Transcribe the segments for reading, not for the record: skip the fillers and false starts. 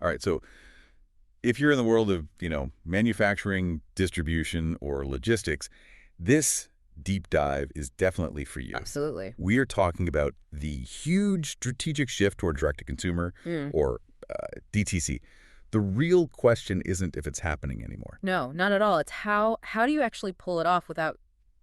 All right, so if you're in the world of, manufacturing, distribution, or logistics, this deep dive is definitely for you. Absolutely. We are talking about the huge strategic shift toward direct-to-consumer, Mm. or DTC. The real question isn't if it's happening anymore. No, not at all. It's how do you actually pull it off without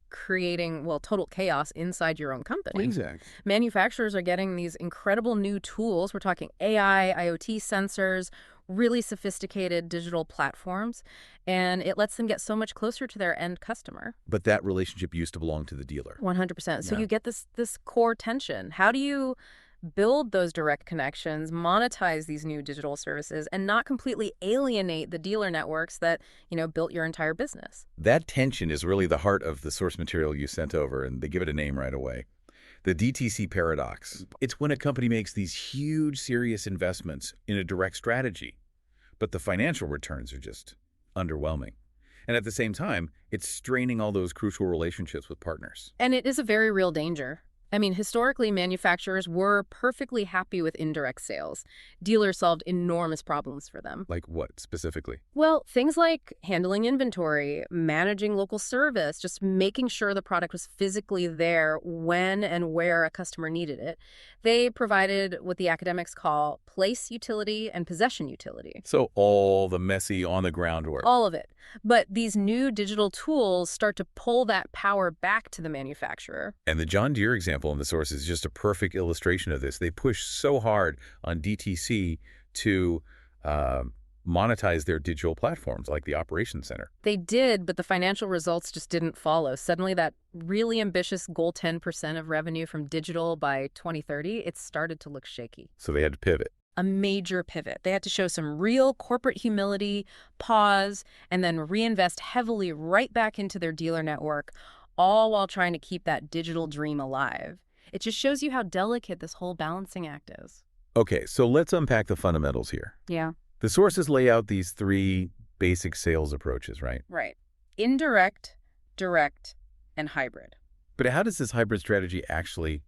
creating, well, total chaos inside your own company? Exactly. Manufacturers are getting these incredible new tools. We're talking AI, IoT sensors, really sophisticated digital platforms, and it lets them get so much closer to their end customer. But that relationship used to belong to the dealer. 100%. So Yeah. you get this core tension. How do you build those direct connections, monetize these new digital services, and not completely alienate the dealer networks that, built your entire business? That tension is really the heart of the source material you sent over, and they give it a name right away. The DTC paradox. It's when a company makes these huge, serious investments in a direct strategy, but the financial returns are just underwhelming. And at the same time, it's straining all those crucial relationships with partners. And it is a very real danger. I mean, historically, manufacturers were perfectly happy with indirect sales. Dealers solved enormous problems for them. Like what, specifically? Well, things like handling inventory, managing local service, just making sure the product was physically there when and where a customer needed it. They provided what the academics call place utility and possession utility. So all the messy, on-the-ground work. All of it. But these new digital tools start to pull that power back to the manufacturer. And the John Deere example in the source is just a perfect illustration of this. They push so hard on DTC to monetize their digital platforms like the Operations Center. They did, but the financial results just didn't follow. Suddenly, that really ambitious goal, 10% of revenue from digital by 2030, it started to look shaky. So they had to pivot. A major pivot. They had to show some real corporate humility, pause, and then reinvest heavily right back into their dealer network, all while trying to keep that digital dream alive. It just shows you how delicate this whole balancing act is. Okay, so let's unpack the fundamentals here. Yeah. The sources lay out these three basic sales approaches, right? Right. Indirect, direct, and hybrid. But how does this hybrid strategy actually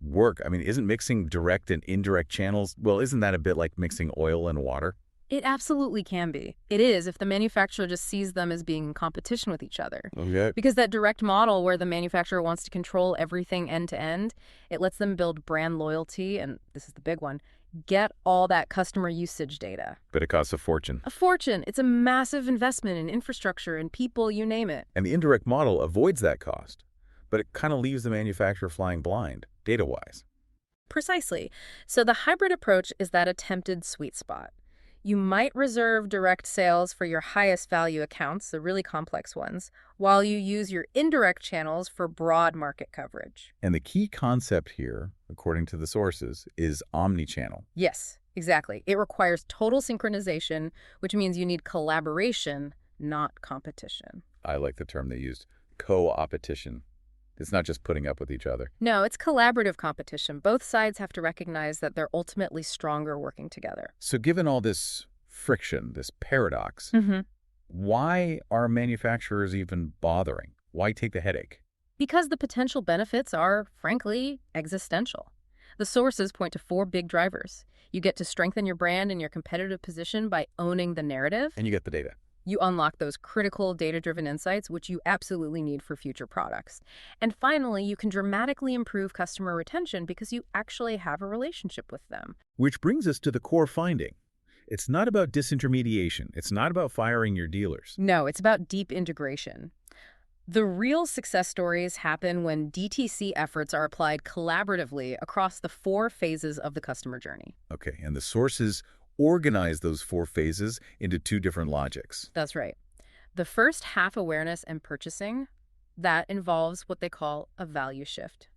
work? I mean, isn't mixing direct and indirect channels, well, isn't that a bit like mixing oil and water? It absolutely can be. It is if the manufacturer just sees them as being in competition with each other. Okay. Because that direct model where the manufacturer wants to control everything end to end, it lets them build brand loyalty, and this is the big one, get all that customer usage data. But it costs a fortune. A fortune. It's a massive investment in infrastructure and people, you name it. And the indirect model avoids that cost, but it kind of leaves the manufacturer flying blind, data-wise. Precisely. So the hybrid approach is that attempted sweet spot. You might reserve direct sales for your highest value accounts, the really complex ones, while you use your indirect channels for broad market coverage. And the key concept here, according to the sources, is omnichannel. Yes, exactly. It requires total synchronization, which means you need collaboration, not competition. I like the term they used, co-opetition. It's not just putting up with each other. No, it's collaborative competition. Both sides have to recognize that they're ultimately stronger working together. So given all this friction, this paradox, Mm-hmm. why are manufacturers even bothering? Why take the headache? Because the potential benefits are, frankly, existential. The sources point to 4 big drivers. You get to strengthen your brand and your competitive position by owning the narrative. And you get the data. You unlock those critical data-driven insights, which you absolutely need for future products. And finally, you can dramatically improve customer retention because you actually have a relationship with them. Which brings us to the core finding. It's not about disintermediation. It's not about firing your dealers. No, it's about deep integration. The real success stories happen when DTC efforts are applied collaboratively across the 4 phases of the customer journey. Okay, and the sources organize those 4 phases into 2 different logics. That's right. The first half, awareness and purchasing, that involves what they call a value shift.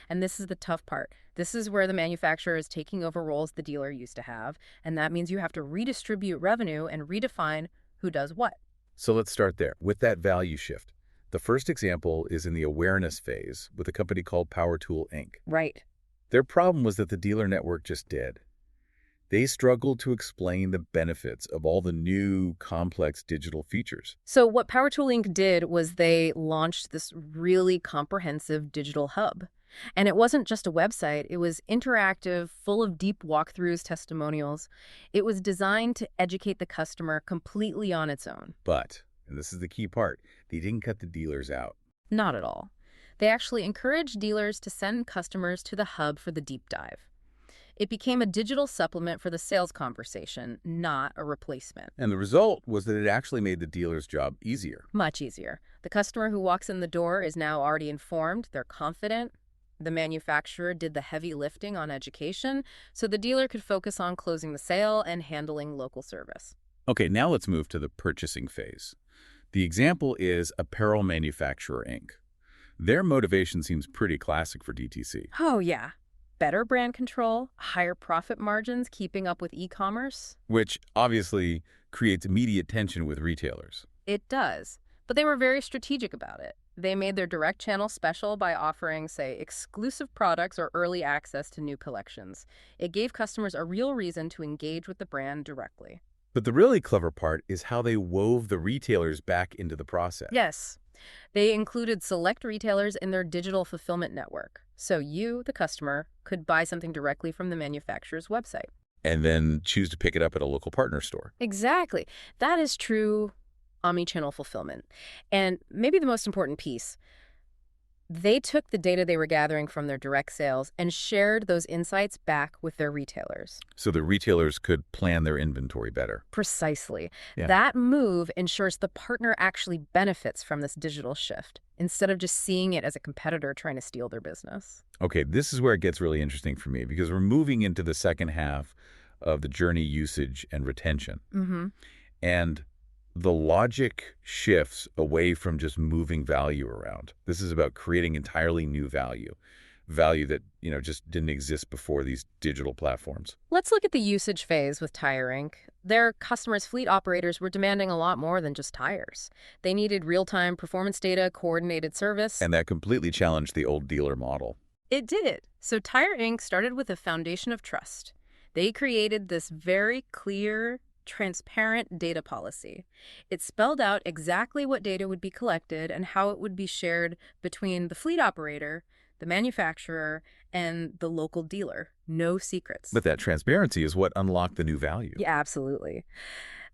And this is the tough part. This is where the manufacturer is taking over roles the dealer used to have, and that means you have to redistribute revenue and redefine who does what. So let's start there with that value shift. The first example is in the awareness phase with a company called Power Tool Inc. Right. Their problem was that the dealer network just did. They struggled to explain the benefits of all the new, complex digital features. So what Power Tool Inc. did was they launched this really comprehensive digital hub. And it wasn't just a website. It was interactive, full of deep walkthroughs, testimonials. It was designed to educate the customer completely on its own. But, and this is the key part, they didn't cut the dealers out. Not at all. They actually encouraged dealers to send customers to the hub for the deep dive. It became a digital supplement for the sales conversation, not a replacement. And the result was that it actually made the dealer's job easier. Much easier. The customer who walks in the door is now already informed, they're confident. The manufacturer did the heavy lifting on education, so the dealer could focus on closing the sale and handling local service. Okay, now let's move to the purchasing phase. The example is Apparel Manufacturer, Inc. Their motivation seems pretty classic for DTC. Oh, yeah. Better brand control, higher profit margins, keeping up with e-commerce. Which obviously creates immediate tension with retailers. It does. But they were very strategic about it. They made their direct channel special by offering, say, exclusive products or early access to new collections. It gave customers a real reason to engage with the brand directly. But the really clever part is how they wove the retailers back into the process. Yes. They included select retailers in their digital fulfillment network. So you, the customer, could buy something directly from the manufacturer's website. And then choose to pick it up at a local partner store. Exactly. That is true omnichannel fulfillment. And maybe the most important piece, they took the data they were gathering from their direct sales and shared those insights back with their retailers. So the retailers could plan their inventory better. Precisely. Yeah. That move ensures the partner actually benefits from this digital shift, instead of just seeing it as a competitor trying to steal their business. Okay, this is where it gets really interesting for me because we're moving into the second half of the journey usage and retention. Mm-hmm. And the logic shifts away from just moving value around. This is about creating entirely new value that, just didn't exist before these digital platforms. Let's look at the usage phase with Tire Inc. Their customers' fleet operators were demanding a lot more than just tires. They needed real-time performance data, coordinated service. And that completely challenged the old dealer model. It did. So Tire Inc. started with a foundation of trust. They created this very clear, transparent data policy. It spelled out exactly what data would be collected and how it would be shared between the fleet operator, the manufacturer, and the local dealer. No secrets. But that transparency is what unlocked the new value. Yeah, absolutely.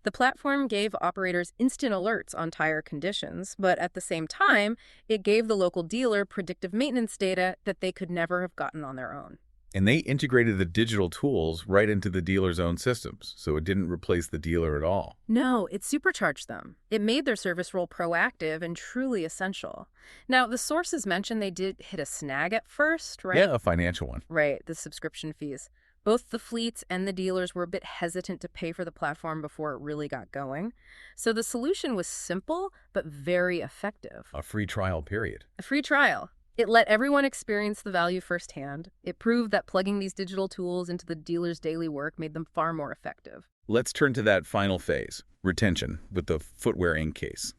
The platform gave operators instant alerts on tire conditions, but at the same time, it gave the local dealer predictive maintenance data that they could never have gotten on their own. And they integrated the digital tools right into the dealer's own systems, so it didn't replace the dealer at all. No, it supercharged them. It made their service role proactive and truly essential. Now, the sources mentioned they did hit a snag at first, right? Yeah, a financial one. Right, the subscription fees. Both the fleets and the dealers were a bit hesitant to pay for the platform before it really got going. So the solution was simple, but very effective. A free trial period. A free trial. It let everyone experience the value firsthand. It proved that plugging these digital tools into the dealer's daily work made them far more effective. Let's turn to that final phase, retention, with the Footwear Inc. case.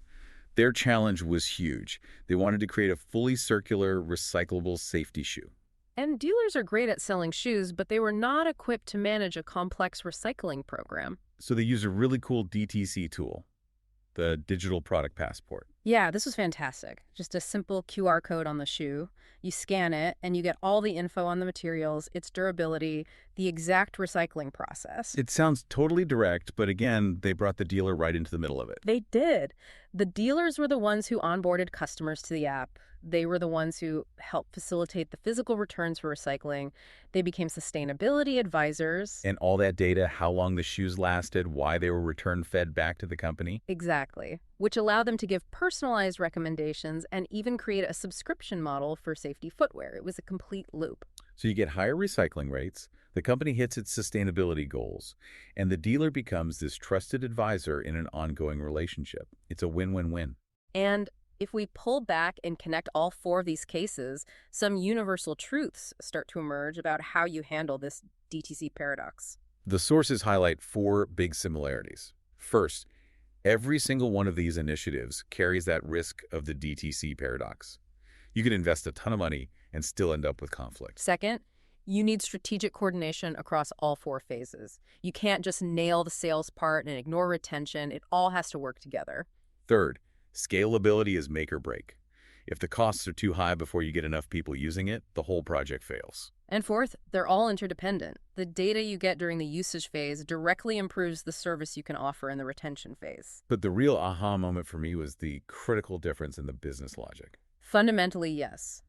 Their challenge was huge. They wanted to create a fully circular, recyclable safety shoe. And dealers are great at selling shoes, but they were not equipped to manage a complex recycling program. So they used a really cool DTC tool, the Digital Product Passport. Yeah, this was fantastic. Just a simple QR code on the shoe. You scan it, and you get all the info on the materials, its durability, the exact recycling process. It sounds totally direct, but again, they brought the dealer right into the middle of it. They did. The dealers were the ones who onboarded customers to the app. They were the ones who helped facilitate the physical returns for recycling. They became sustainability advisors. And all that data, how long the shoes lasted, why they were return-fed back to the company. Exactly. Which allowed them to give personalized recommendations and even create a subscription model for safety footwear. It was a complete loop. So you get higher recycling rates, the company hits its sustainability goals, and the dealer becomes this trusted advisor in an ongoing relationship. It's a win-win-win. And if we pull back and connect all four of these cases, some universal truths start to emerge about how you handle this DTC paradox. The sources highlight four big similarities. First, every single one of these initiatives carries that risk of the DTC paradox. You can invest a ton of money and still end up with conflict. Second, you need strategic coordination across all four phases. You can't just nail the sales part and ignore retention. It all has to work together. Third, scalability is make or break. If the costs are too high before you get enough people using it, the whole project fails. And fourth, they're all interdependent. The data you get during the usage phase directly improves the service you can offer in the retention phase. But the real aha moment for me was the critical difference in the business logic. Fundamentally, yes.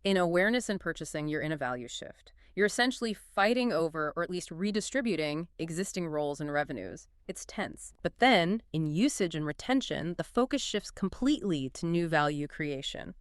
In awareness and purchasing, you're in a value shift. You're essentially fighting over, or at least redistributing, existing roles and revenues. It's tense. But then, in usage and retention, the focus shifts completely to new value creation.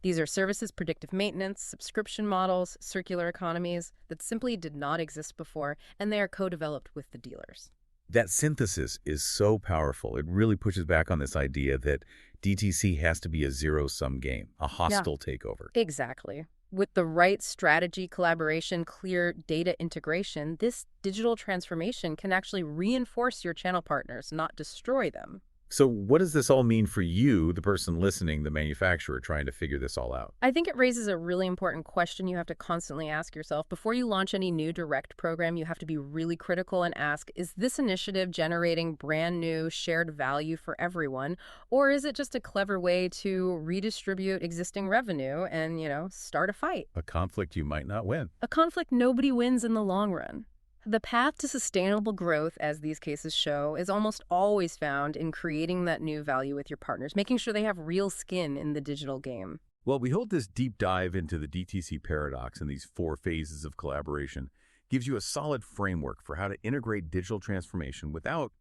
These are services, predictive maintenance, subscription models, circular economies that simply did not exist before, and they are co-developed with the dealers. That synthesis is so powerful. It really pushes back on this idea that DTC has to be a zero-sum game, a hostile takeover. Exactly. With the right strategy, collaboration, clear data integration, this digital transformation can actually reinforce your channel partners, not destroy them. So what does this all mean for you, the person listening, the manufacturer, trying to figure this all out? I think it raises a really important question you have to constantly ask yourself. Before you launch any new direct program, you have to be really critical and ask, is this initiative generating brand new shared value for everyone? Or is it just a clever way to redistribute existing revenue and, start a fight? A conflict you might not win. A conflict nobody wins in the long run. The path to sustainable growth, as these cases show, is almost always found in creating that new value with your partners, making sure they have real skin in the digital game. Well, we hope this deep dive into the DTC paradox and these 4 phases of collaboration gives you a solid framework for how to integrate digital transformation without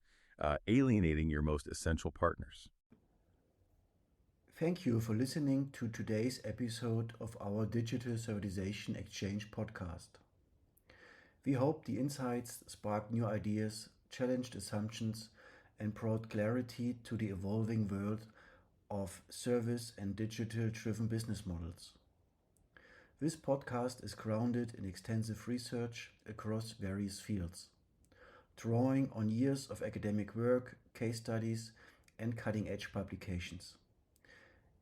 alienating your most essential partners. Thank you for listening to today's episode of our Digital Servitization Exchange podcast. We hope the insights sparked new ideas, challenged assumptions, and brought clarity to the evolving world of service and digital-driven business models. This podcast is grounded in extensive research across various fields, drawing on years of academic work, case studies, and cutting-edge publications.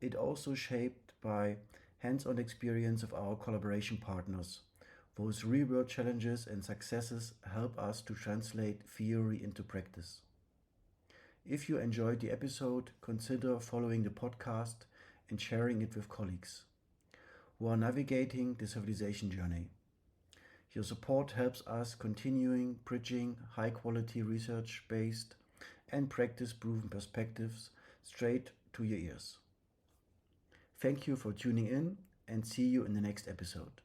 It also shaped by hands-on experience of our collaboration partners, whose real-world challenges and successes help us to translate theory into practice. If you enjoyed the episode, consider following the podcast and sharing it with colleagues who are navigating the civilization journey. Your support helps us continuing bridging high-quality research-based and practice-proven perspectives straight to your ears. Thank you for tuning in and see you in the next episode.